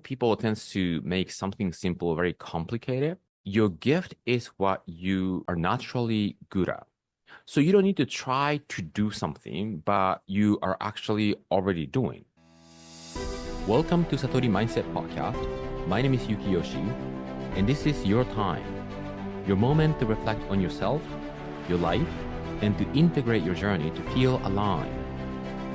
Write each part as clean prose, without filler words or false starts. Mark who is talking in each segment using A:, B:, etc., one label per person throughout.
A: People tends to make something simple very complicated. Your gift is what you are naturally good at. So you don't need to try to do something, but you are actually already doing. Welcome to Satori Mindset Podcast. My name is Yuki Yoshi, and this is your time, your moment to reflect on yourself, your life, and to integrate your journey to feel aligned,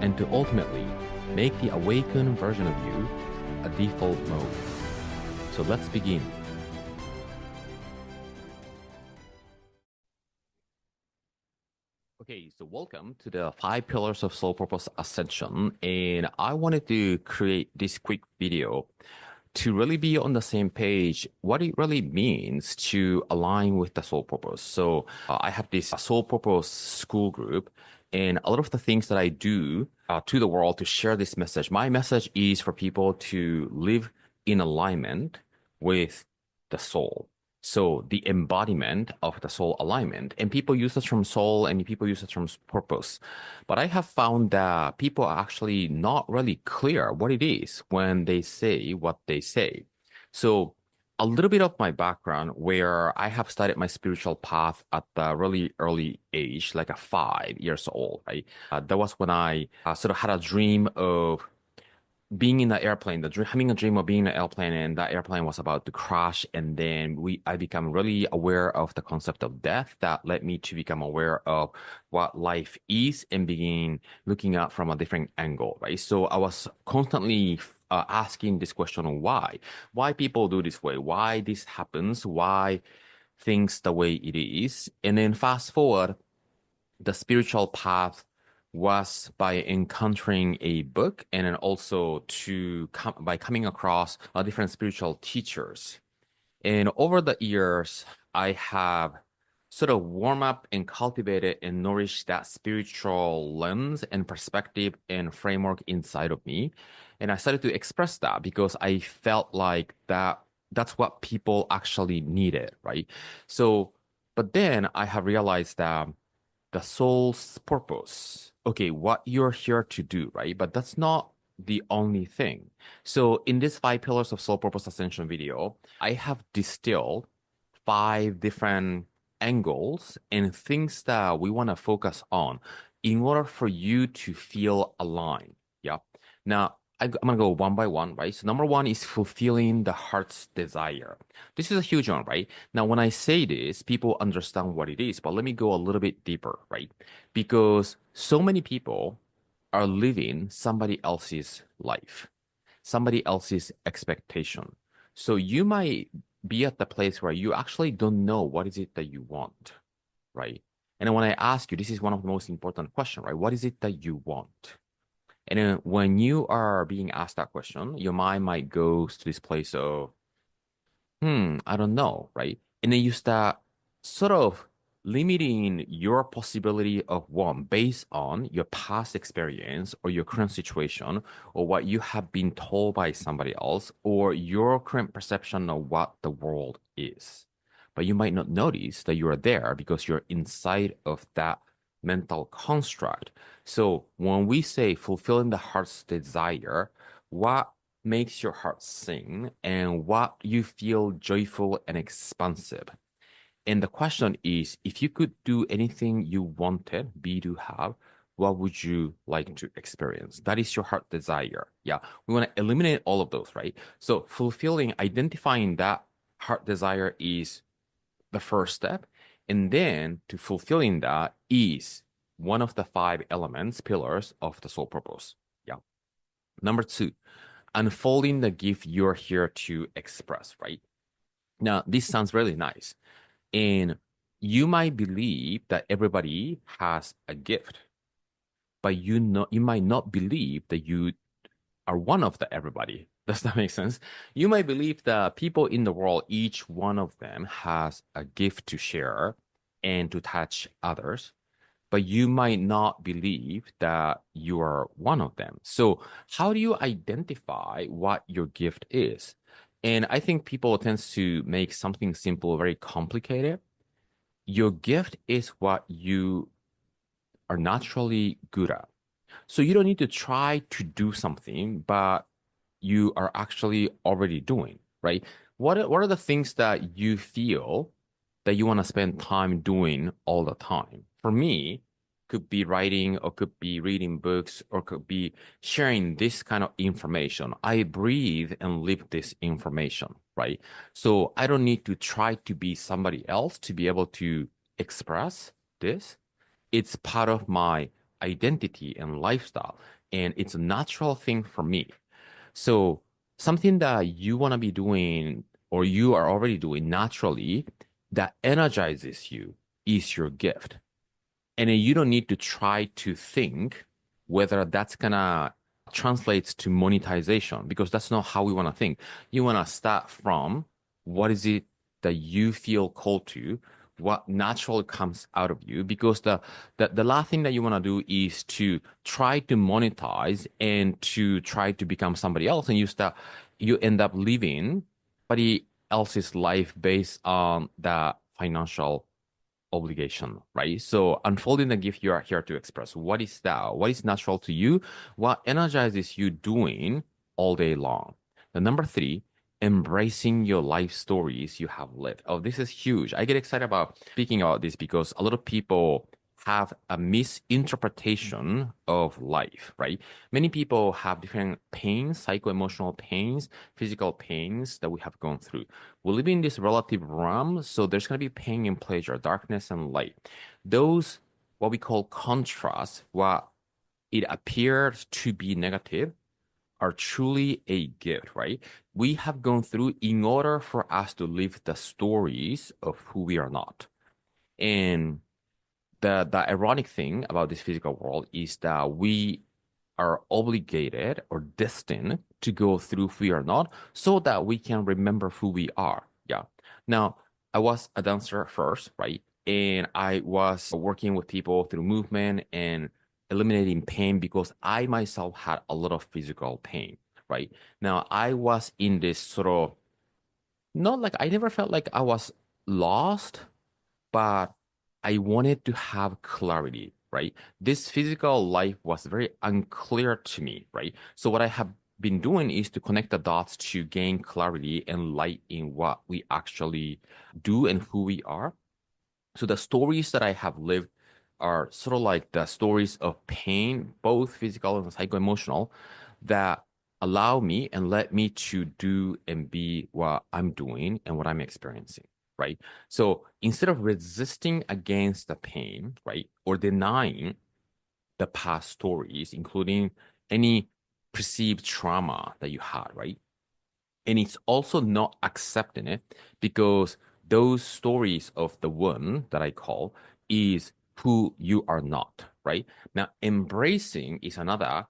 A: and to ultimately make the awakened version of you a default mode. So let's begin. Okay, so welcome to the 5 Pillars of Soul Purpose Ascension. And I wanted to create this quick video to really be on the same page, what it really means to align with the soul purpose. So I have this soul purpose school group, and a lot of the things that I do to the world to share this message. My message is for people to live in alignment with the soul. So the embodiment of the soul alignment, and people use the term soul and people use the term purpose. But I have found that people are actually not really clear what it is when they say what they say. So a little bit of my background, where I have started my spiritual path at a really early age, like a 5 years old, right? That was when I sort of had a dream of being in the airplane, having a dream of being in an airplane, and that airplane was about to crash. And then I become really aware of the concept of death. That led me to become aware of what life is and begin looking at from a different angle, right? So I was constantly asking this question of why people do this way, why this happens, why things the way it is. And then fast forward, the spiritual path was by encountering a book, and then also by coming across different spiritual teachers. And over the years, I have sort of warmed up and cultivated and nourished that spiritual lens and perspective and framework inside of me. And I started to express that because I felt like that's what people actually needed, right? So, but then I have realized that the soul's purpose. Okay, what you're here to do, right? But that's not the only thing. So in this 5 Pillars of Soul Purpose Ascension video, I have distilled 5 different angles and things that we want to focus on in order for you to feel aligned. Yeah. Now, I'm gonna go one by one, right? So number 1 is fulfilling the heart's desire. This is a huge one, right? Now, when I say this, people understand what it is, but let me go a little bit deeper, right? Because so many people are living somebody else's life, somebody else's expectation. So you might be at the place where you actually don't know what is it that you want, right? And then when I ask you, this is one of the most important questions, right? What is it that you want? And then when you are being asked that question, your mind might go to this place of, I don't know, right? And then you start sort of limiting your possibility of one based on your past experience or your current situation or what you have been told by somebody else or your current perception of what the world is. But you might not notice that you are there because you're inside of that mental construct. So when we say fulfilling the heart's desire, what makes your heart sing and what you feel joyful and expansive? And the question is, if you could do anything you wanted, be to have, what would you like to experience? That is your heart desire. Yeah. We want to eliminate all of those, right? So identifying that heart desire is the first step. And then to fulfilling that is one of the 5 elements, pillars of the soul purpose. Yeah. Number 2, unfolding the gift you're here to express, right? Now, this sounds really nice. And you might believe that everybody has a gift, but you might not believe that you are one of the everybody. Does that make sense? You might believe that people in the world, each one of them has a gift to share and to touch others, but you might not believe that you are one of them. So how do you identify what your gift is? And I think people tend to make something simple very complicated. Your gift is what you are naturally good at. So you don't need to try to do something, but you are actually already doing, right? What are the things that you feel that you want to spend time doing all the time? For me, could be writing or could be reading books or could be sharing this kind of information. I breathe and live this information, right? So I don't need to try to be somebody else to be able to express this. It's part of my identity and lifestyle, and it's a natural thing for me. So something that you want to be doing or you are already doing naturally that energizes you is your gift. And then you don't need to try to think whether that's gonna translates to monetization because that's not how we want to think. You want to start from what is it that you feel called to, what naturally comes out of you, because the last thing that you want to do is to try to monetize and to try to become somebody else, and you end up living somebody else's life based on the financial obligation, right? So unfolding the gift, you are here to express what is that? What is natural to you? What energizes you doing all day long? The number three, embracing your life stories you have lived. Oh, this is huge. I get excited about speaking about this because a lot of people have a misinterpretation of life, right? Many people have different pains, psycho-emotional pains, physical pains that we have gone through. We live in this relative realm, so there's going to be pain and pleasure, darkness and light. Those, what we call contrasts, what it appears to be negative, are truly a gift, right? We have gone through in order for us to live the stories of who we are not. And the ironic thing about this physical world is that we are obligated or destined to go through who we are not so that we can remember who we are. Yeah. Now, I was a dancer first, right? And I was working with people through movement and eliminating pain because I myself had a lot of physical pain, right? Now, I was in this sort of, not like I never felt like I was lost, but I wanted to have clarity, right? This physical life was very unclear to me, right? So what I have been doing is to connect the dots to gain clarity and light in what we actually do and who we are. So the stories that I have lived are sort of like the stories of pain, both physical and psycho-emotional, that allow me and let me to do and be what I'm doing and what I'm experiencing, right? So instead of resisting against the pain, right, or denying the past stories, including any perceived trauma that you had, right? And it's also not accepting it because those stories of the one that I call is who you are not, right? Now, embracing is another,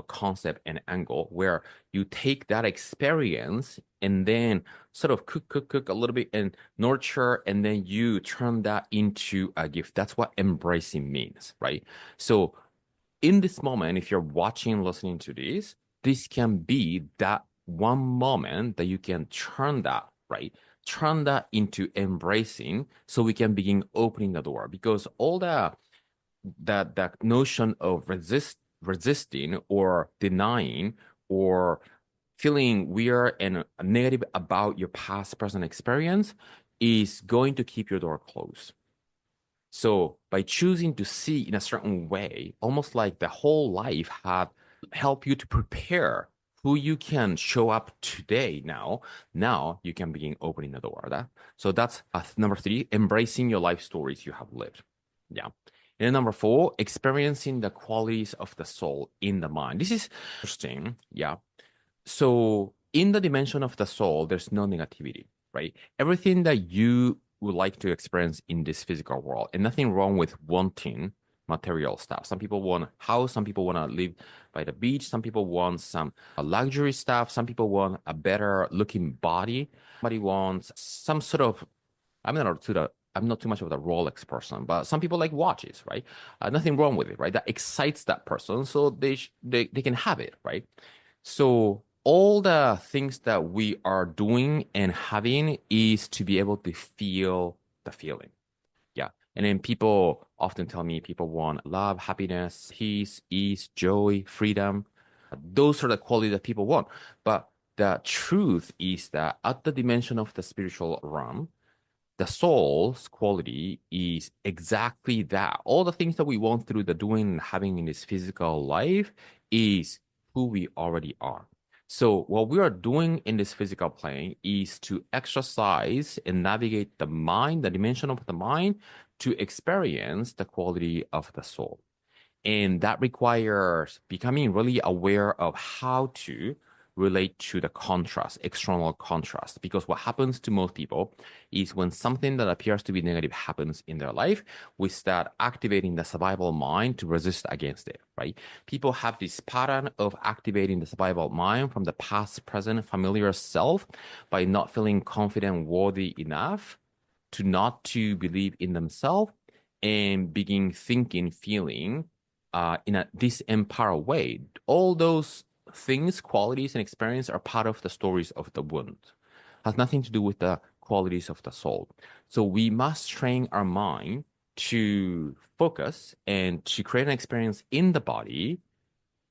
A: concept and angle where you take that experience and then sort of cook a little bit and nurture, and then you turn that into a gift. That's what embracing means, right? So in this moment, if you're watching, listening to this can be that one moment that you can turn that, right? Turn that into embracing so we can begin opening the door because all that notion of resisting or denying or feeling weird and negative about your past present experience is going to keep your door closed. So by choosing to see in a certain way, almost like the whole life had helped you to prepare who you can show up today now you can begin opening the door. So that's number three, embracing your life stories you have lived. Yeah. And then number four, experiencing the qualities of the soul in the mind. This is interesting. Yeah. So in the dimension of the soul, there's no negativity, right? Everything that you would like to experience in this physical world, and nothing wrong with wanting material stuff. Some people want a house, some people want to live by the beach, some people want some luxury stuff, some people want a better looking body, somebody wants some sort of, I'm not too much of a Rolex person, but some people like watches, right? Nothing wrong with it, right? That excites that person, so they can have it, right? So all the things that we are doing and having is to be able to feel the feeling. Yeah. And then people often tell me people want love, happiness, peace, ease, joy, freedom. Those are the quality that people want. But the truth is that at the dimension of the spiritual realm, the soul's quality is exactly that. All the things that we want through the doing and having in this physical life is who we already are. So what we are doing in this physical plane is to exercise and navigate the mind, the dimension of the mind, to experience the quality of the soul. And that requires becoming really aware of how to relate to the contrast, external contrast. Because what happens to most people is when something that appears to be negative happens in their life, we start activating the survival mind to resist against it, right? People have this pattern of activating the survival mind from the past, present, familiar self by not feeling confident, worthy enough to not to believe in themselves and begin thinking, feeling in a disempowered way. All those things, qualities, and experience are part of the stories of the wound. Has nothing to do with the qualities of the soul. So we must train our mind to focus and to create an experience in the body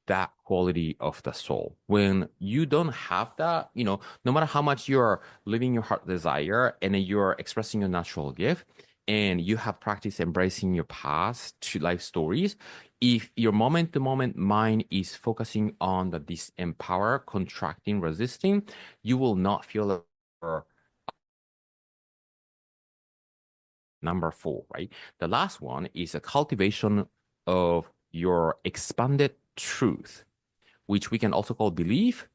A: that quality of the soul. When you don't have that, no matter how much you're living your heart desire and you're expressing your natural gift, and you have practiced embracing your past to life stories, if your moment to moment mind is focusing on the disempower, contracting, resisting, you will not feel number four, right? The last one is a cultivation of your expanded truth, which we can also call belief,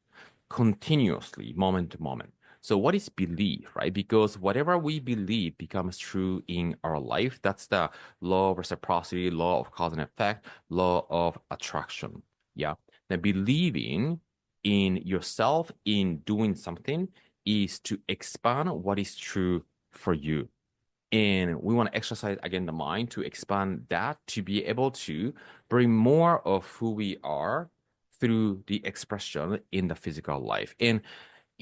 A: continuously, moment to moment. So, what is belief, right? Because whatever we believe becomes true in our life. That's the law of reciprocity, law of cause and effect, law of attraction. Yeah. Now, believing in yourself in doing something is to expand what is true for you. And we want to exercise again the mind to expand that to be able to bring more of who we are through the expression in the physical life. And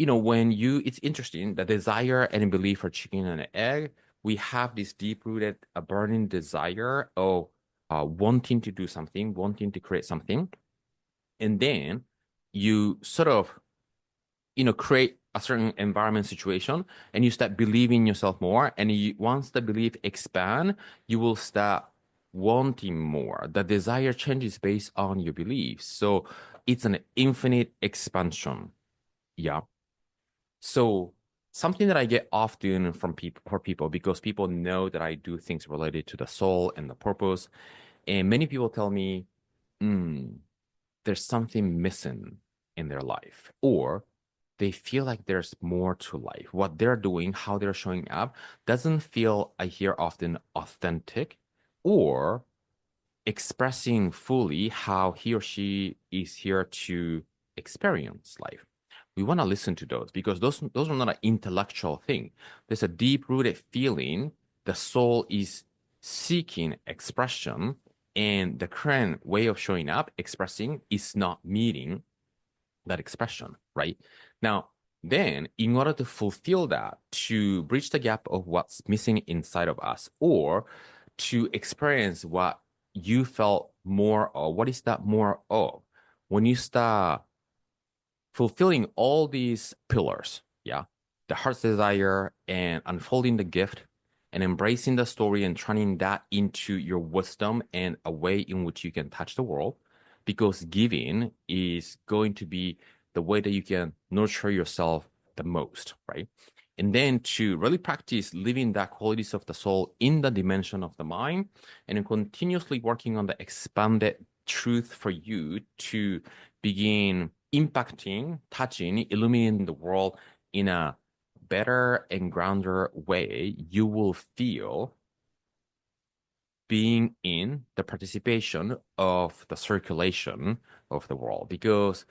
A: it's interesting, the desire and belief for chicken and egg, we have this deep-rooted, burning desire of wanting to do something, wanting to create something. And then you sort of create a certain environment situation and you start believing yourself more. And once the belief expand, you will start wanting more. The desire changes based on your beliefs. So it's an infinite expansion. Yeah. So something that I get often from people for people because people know that I do things related to the soul and the purpose. And many people tell me, mm, there's something missing in their life, or they feel like there's more to life. What they're doing, how they're showing up, doesn't feel, I hear often, authentic or expressing fully how he or she is here to experience life. We want to listen to those because those are not an intellectual thing. There's a deep-rooted feeling the soul is seeking expression, and the current way of showing up, expressing, is not meeting that expression, right? Now, then, in order to fulfill that, to bridge the gap of what's missing inside of us, or to experience what you felt more of, what is that more of? When you start fulfilling all these pillars, yeah, the heart's desire and unfolding the gift and embracing the story and turning that into your wisdom and a way in which you can touch the world, because giving is going to be the way that you can nurture yourself the most, right? And then to really practice living that qualities of the soul in the dimension of the mind and then continuously working on the expanded truth for you to begin impacting, touching, illuminating the world in a better and grounder way, you will feel being in the participation of the circulation of the world, because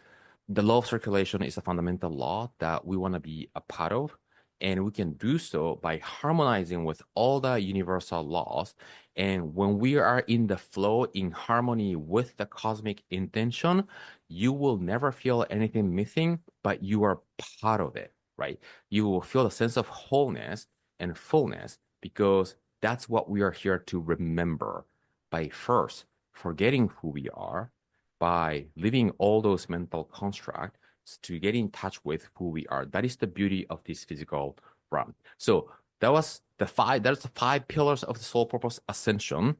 A: the law of circulation is a fundamental law that we want to be a part of. And we can do so by harmonizing with all the universal laws. And when we are in the flow, in harmony with the cosmic intention, you will never feel anything missing, but you are part of it, right? You will feel a sense of wholeness and fullness because that's what we are here to remember by first forgetting who we are by living all those mental constructs to get in touch with who we are. That is the beauty of this physical realm. So that's the 5 pillars of the soul purpose ascension.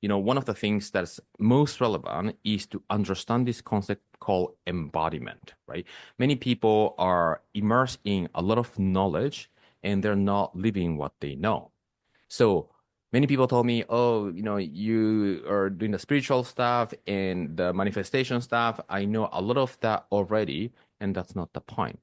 A: One of the things that's most relevant is to understand this concept called embodiment, right? Many people are immersed in a lot of knowledge and they're not living what they know. So many people told me, oh, you are doing the spiritual stuff and the manifestation stuff. I know a lot of that already, and that's not the point.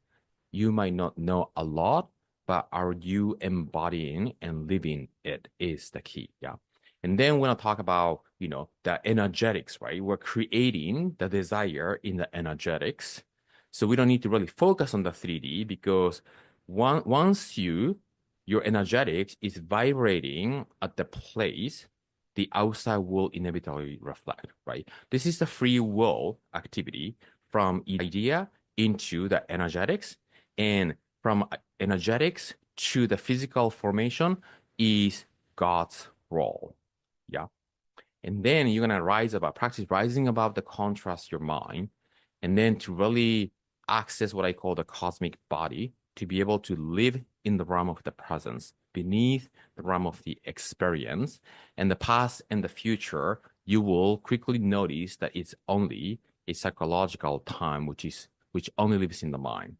A: You might not know a lot, but are you embodying and living it is the key. Yeah. And then we're going to talk about, the energetics, right? We're creating the desire in the energetics. So we don't need to really focus on the 3D because once your energetics is vibrating at the place, the outside will inevitably reflect, right? This is the free will activity from idea into the energetics, and from energetics to the physical formation is God's role. Yeah. And then you're going to practice rising above the contrast your mind, and then to really access what I call the cosmic body, to be able to live in the realm of the presence, beneath the realm of the experience, and the past and the future, you will quickly notice that it's only a psychological time, which only lives in the mind.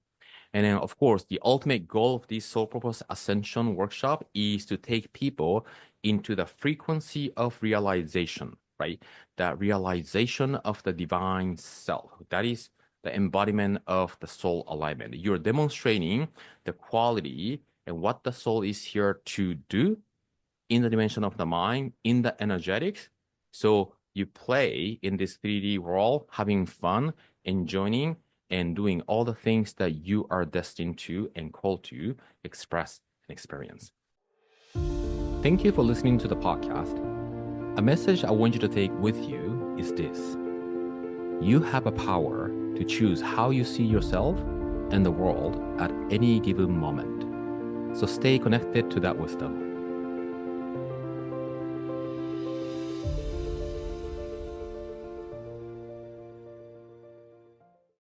A: And then, of course, the ultimate goal of this Soul Purpose Ascension workshop is to take people into the frequency of realization, right? The realization of the divine self. That is the embodiment of the soul alignment. You're demonstrating the quality and what the soul is here to do in the dimension of the mind, in the energetics. So you play in this 3D world, having fun, enjoying, and doing all the things that you are destined to and called to express and experience. Thank you for listening to the podcast. A message I want you to take with you is this: you have a power to choose how you see yourself and the world at any given moment. So stay connected to that wisdom.